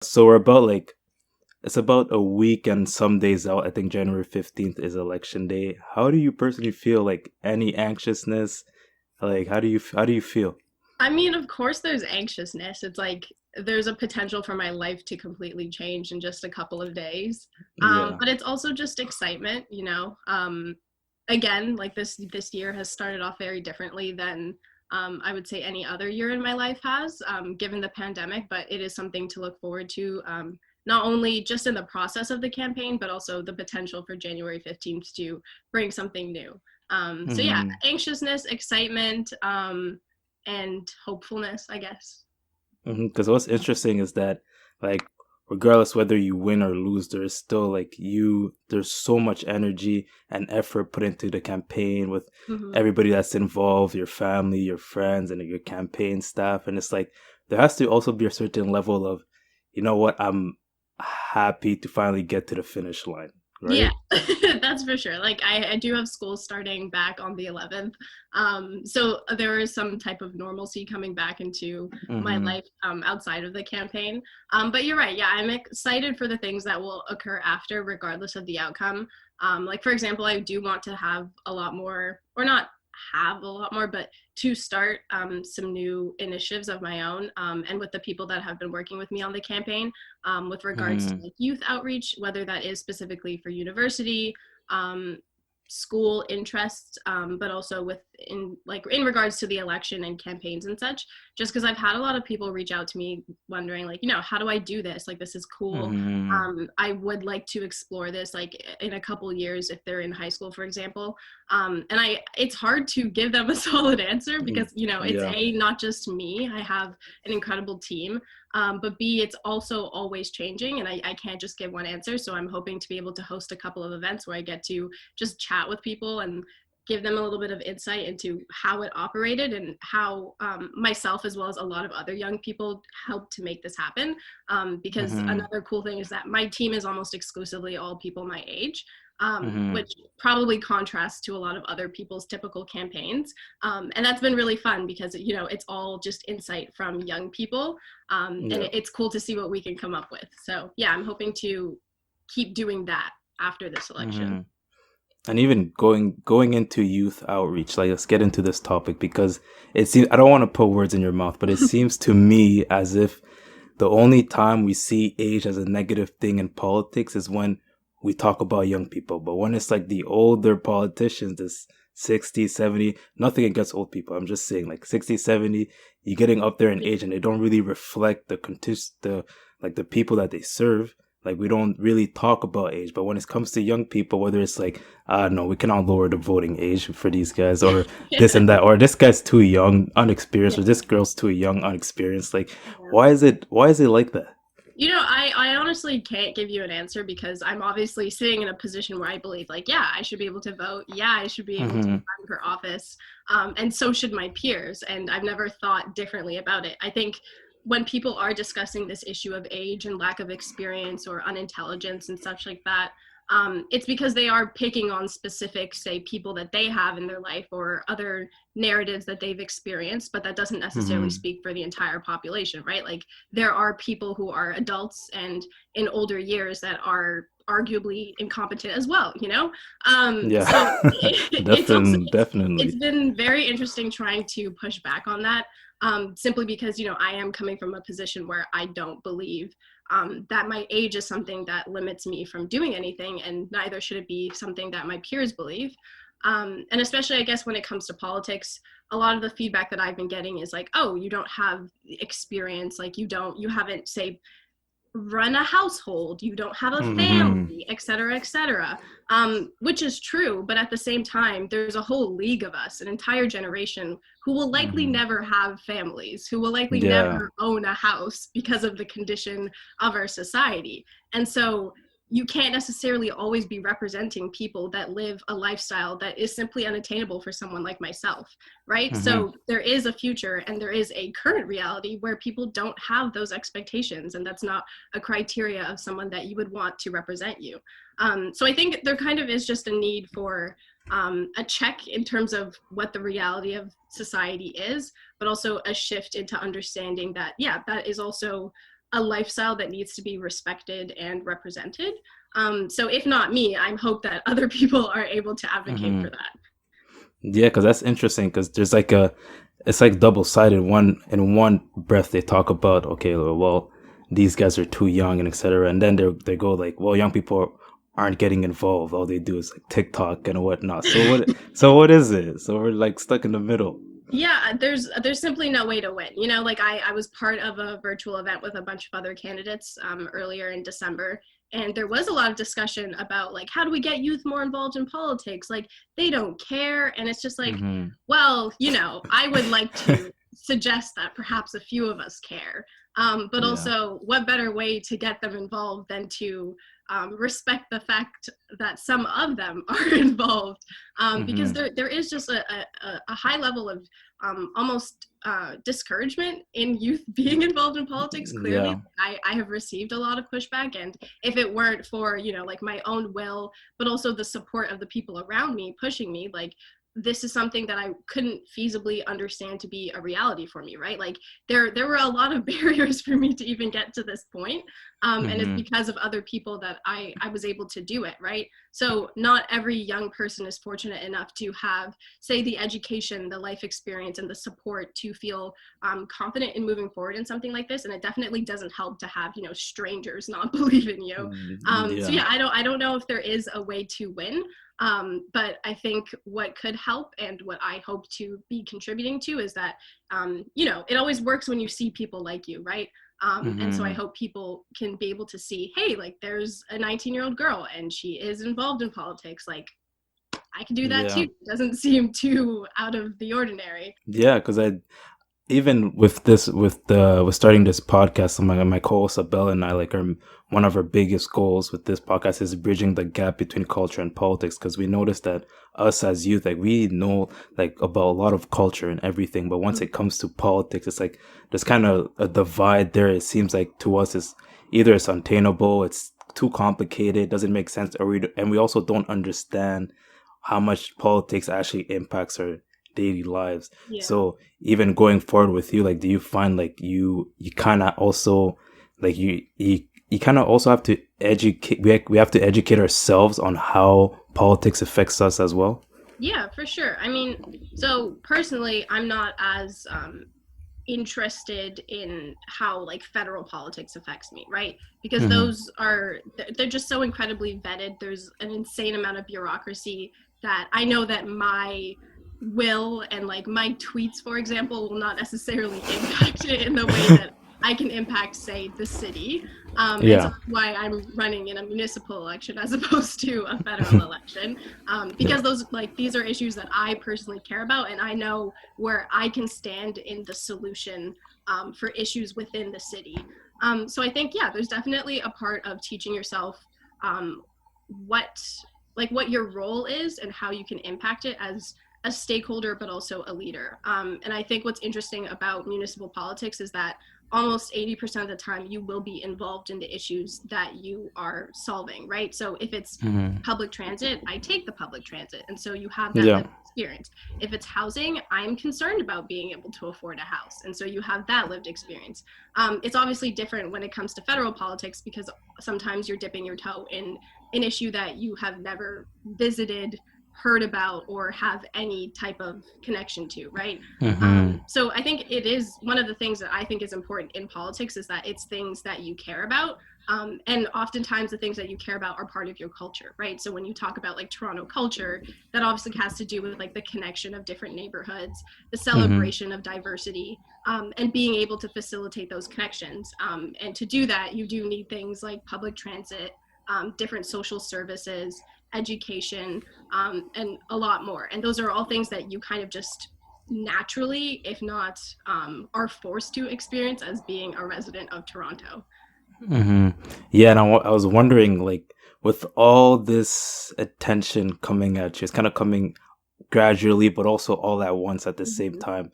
So we're about like it's about a week and some days out. I think January 15th is election day. How do you personally feel? Like any anxiousness? Like how do you feel? I mean, of course, there's anxiousness. It's like there's a potential for my life to completely change in just a couple of days. Yeah. But it's also just excitement, you know. Again, like this year has started off very differently than I would say any other year in my life has, given the pandemic. But it is something to look forward to. Not only just in the process of the campaign, but also the potential for January 15th to bring something new. So yeah, Mm-hmm. anxiousness, excitement, and hopefulness, I guess. Because what's interesting is that, like, regardless whether you win or lose, there's still like there's so much energy and effort put into the campaign with Hmm. everybody that's involved, your family, your friends, and your campaign staff. And it's like there has to also be a certain level of, you know what, I'm happy to finally get to the finish line, Yeah, right? that's for sure. Like I do have school starting back on the 11th. So there is some type of normalcy coming back into my Mm-hmm. life outside of the campaign. But you're right. Yeah, I'm excited for the things that will occur after, regardless of the outcome. Like for example, I do want to have a lot more, or not have a lot more, but to start some new initiatives of my own, and with the people that have been working with me on the campaign, with regards to Mm-hmm. like youth outreach, whether that is specifically for university, um, school interests, but also with in regards to the election and campaigns and such. Just because I've had a lot of people reach out to me wondering, like, how do I do this? Like, this is cool. Mm-hmm. I would like to explore this, like, in a couple years if they're in high school, for example. And it's hard to give them a solid answer because it's Yeah. not just me. I have an incredible team, but B, it's also always changing, and I can't just give one answer. So I'm hoping to be able to host a couple of events where I get to just chat with people and give them a little bit of insight into how it operated and how myself, as well as a lot of other young people, helped to make this happen. Because Mm-hmm. another cool thing is that my team is almost exclusively all people my age. Mm-hmm. Which probably contrasts to a lot of other people's typical campaigns. And that's been really fun because, it's all just insight from young people, and Yeah. it's cool to see what we can come up with. So yeah, I'm hoping to keep doing that after this election. Mm-hmm. And even going into youth outreach, like let's get into this topic because it seems I don't want to put words in your mouth, but it seems to me as if the only time we see age as a negative thing in politics is when we talk about young people. But when it's like the older politicians, this 60, 70, nothing against old people. I'm just saying like 60, 70, you're getting up there in age and they don't really reflect the like the people that they serve. Like we don't really talk about age, but when it comes to young people, whether it's like, no, we cannot lower the voting age for these guys, or this Yeah. and that, or this guy's too young, unexperienced, Yeah. or this girl's too young, unexperienced. Like, Yeah. why is it like that? I honestly can't give you an answer because I'm obviously sitting in a position where I believe, like, yeah, I should be able to vote. Yeah, I should be able to Mm-hmm. run for office. And so should my peers. And I've never thought differently about it. I think when people are discussing this issue of age and lack of experience or unintelligence and such like that, it's because they are picking on specific, say, people that they have in their life or other narratives that they've experienced, but that doesn't necessarily Mm-hmm. speak for the entire population, right? Like there are people who are adults and in older years that are arguably incompetent as well, Yeah, so it's also it's definitely. been very interesting trying to push back on that, simply because I am coming from a position where I don't believe that my age is something that limits me from doing anything, and neither should it be something that my peers believe. And especially, I guess, when it comes to politics, a lot of the feedback that I've been getting is like, oh, you don't have experience, like you haven't, say, run a household, you don't have a Mm-hmm. family, et cetera, et cetera. Which is true, but at the same time, there's a whole league of us, an entire generation who will likely Mm-hmm. never have families, who will likely Yeah. never own a house because of the condition of our society. And so you can't necessarily always be representing people that live a lifestyle that is simply unattainable for someone like myself, right? Mm-hmm. So there is a future and there is a current reality where people don't have those expectations, and that's not a criteria of someone that you would want to represent you. So I think there kind of is just a need for a check in terms of what the reality of society is, but also a shift into understanding that, yeah, that is also a lifestyle that needs to be respected and represented. So if not me, I hope that other people are able to advocate for Hmm. that. Yeah, because that's interesting. Because there's like it's like double sided. One in one breath they talk about, okay, well, these guys are too young and etc. And then they go like, well, young people aren't getting involved. All they do is like TikTok and whatnot. So what is it? So we're like stuck in the middle. Yeah, there's simply no way to win. You know, like I was part of a virtual event with a bunch of other candidates earlier in December, and there was a lot of discussion about like how do we get youth more involved in politics? Like they don't care, and it's just like, Hmm. well, you know, I would like to suggest that perhaps a few of us care, but Yeah. also what better way to get them involved than to respect the fact that some of them are involved, because Hmm. there is just a high level of almost discouragement in youth being involved in politics. Clearly, Yeah. I have received a lot of pushback, and if it weren't for, you know, like my own will, but also the support of the people around me pushing me, like this is something that I couldn't feasibly understand to be a reality for me, right? Like there were a lot of barriers for me to even get to this point, and it's Hmm. because of other people that I was able to do it, right? So not every young person is fortunate enough to have, say, the education, the life experience, and the support to feel confident in moving forward in something like this. And it definitely doesn't help to have, you know, strangers not believe in you. So Yeah. yeah, I don't know if there is a way to win. But I think what could help and what I hope to be contributing to is that, you know, it always works when you see people like you, right? And so I Hmm. hope people can be able to see, hey, like there's a 19-year-old girl and she is involved in politics. Like I can do that too. Yeah. It doesn't seem too out of the ordinary. Yeah, because I even with this with starting this podcast, so my co-host Abel and I, like, are one of our biggest goals with this podcast is bridging the gap between culture and politics, because we noticed that us as youth, like, we know like about a lot of culture and everything, but once it comes to politics, it's like there's kind of a divide there. It seems like to us it's either it's untainable, it's too complicated, doesn't make sense, and we also don't understand how much politics actually impacts our daily lives. Yeah. So even going forward with you, like, do you find like you kind of also like you kind of also have to educate, we have to educate ourselves on how politics affects us as well? Yeah, for sure. I mean, so personally, I'm not as interested in how like federal politics affects me, right? Because Hmm. those are they're just so incredibly vetted. There's an insane amount of bureaucracy that I know that my will and like my tweets, for example, will not necessarily impact it in the way that I can impact, say, the city. And so Yeah. that's why I'm running in a municipal election as opposed to a federal election, Yeah. because those like these are issues that I personally care about, and I know where I can stand in the solution for issues within the city. So I think, yeah, there's definitely a part of teaching yourself um, what what your role is and how you can impact it as a stakeholder, but also a leader. And I think what's interesting about municipal politics is that almost 80% of the time you will be involved in the issues that you are solving, right? So if it's Hmm. public transit, I take the public transit. And so you have that Yeah. lived experience. If it's housing, I'm concerned about being able to afford a house. And so you have that lived experience. It's obviously different when it comes to federal politics because sometimes you're dipping your toe in an issue that you have never visited, heard about, or have any type of connection to, right? Hmm. So I think it is one of the things that I think is important in politics is that it's things that you care about. And oftentimes the things that you care about are part of your culture, right? So when you talk about like Toronto culture, that obviously has to do with like the connection of different neighborhoods, the Hmm. celebration of diversity, and being able to facilitate those connections. And to do that, you do need things like public transit, different social services, education, and a lot more. And those are all things that you kind of just naturally, if not are forced to experience as being a resident of Toronto. Hmm. Yeah, and I was wondering, like, with all this attention coming at you, it's kind of coming gradually, but also all at once at the same Mm-hmm. time.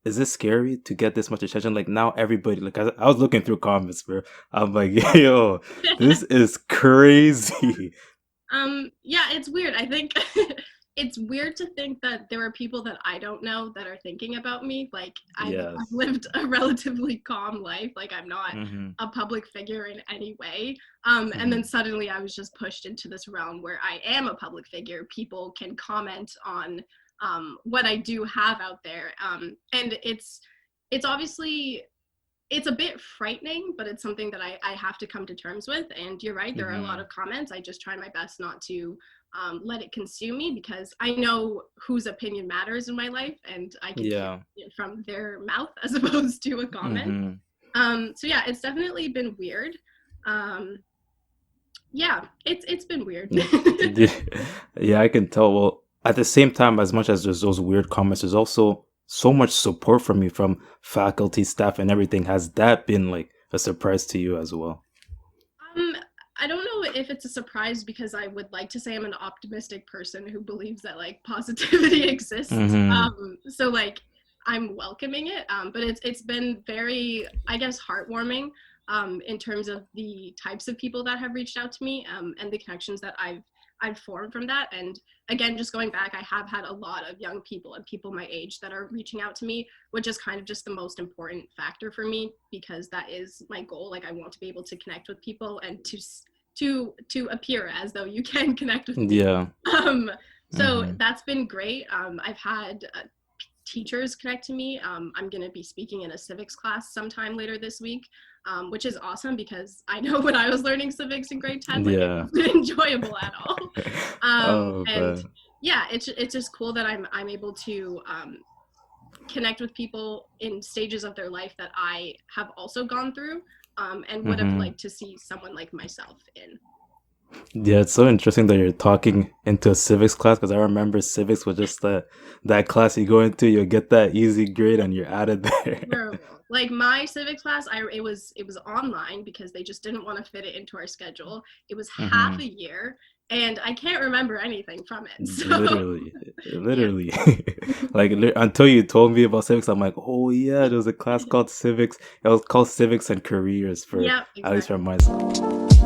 Is this scary to get this much attention? Like, now everybody, like, I was looking through comments, bro. I'm like, yo, this is crazy. Yeah, it's weird. I think it's weird to think that there are people that I don't know that are thinking about me. Like I've Yes. lived a relatively calm life. Like I'm not Mm-hmm. a public figure in any way. And then Mm-hmm. suddenly I was just pushed into this realm where I am a public figure. People can comment on what I do have out there. And it's obviously it's a bit frightening, but it's something that I have to come to terms with. And you're right, there are a lot Mm-hmm. of comments. I just try my best not to let it consume me because I know whose opinion matters in my life and I can hear Yeah. it from their mouth as opposed to a comment. Mm-hmm. So yeah, it's definitely been weird. Um, yeah, it's been weird. Yeah, yeah, I can tell. Well, at the same time, as much as there's those weird comments, there's also so much support from you, from faculty, staff, and everything. Has that been like a surprise to you as well? Um, I don't know if it's a surprise because I would like to say I'm an optimistic person who believes that like positivity exists. Mm-hmm. So like I'm welcoming it. But it's been very, I guess, heartwarming in terms of the types of people that have reached out to me and the connections that I've formed from that. And again, just going back, I have had a lot of young people and people my age that are reaching out to me, which is kind of just the most important factor for me because that is my goal. Like I want to be able to connect with people and to appear as though you can connect with me. Yeah. Um, so Mm-hmm. that's been great. I've had teachers connect to me. I'm going to be speaking in a civics class sometime later this week, which is awesome because I know when I was learning civics in grade 10, like it Yeah. wasn't enjoyable at all. Oh And man. yeah, it's just cool that I'm able to connect with people in stages of their life that I have also gone through and would have Mm-hmm. liked to see someone like myself in. Yeah, it's so interesting that you're talking into a civics class because I remember civics was just that class you go into, you'll get that easy grade and you're out of there. Terrible. Like my civics class, it was online because they just didn't want to fit it into our schedule. It was half Mm-hmm. a year, and I can't remember anything from it. So Literally, yeah, literally. Like until you told me about civics, I'm like, oh yeah, there was a class called civics. It was called civics and careers for yeah, at least from exactly. my school.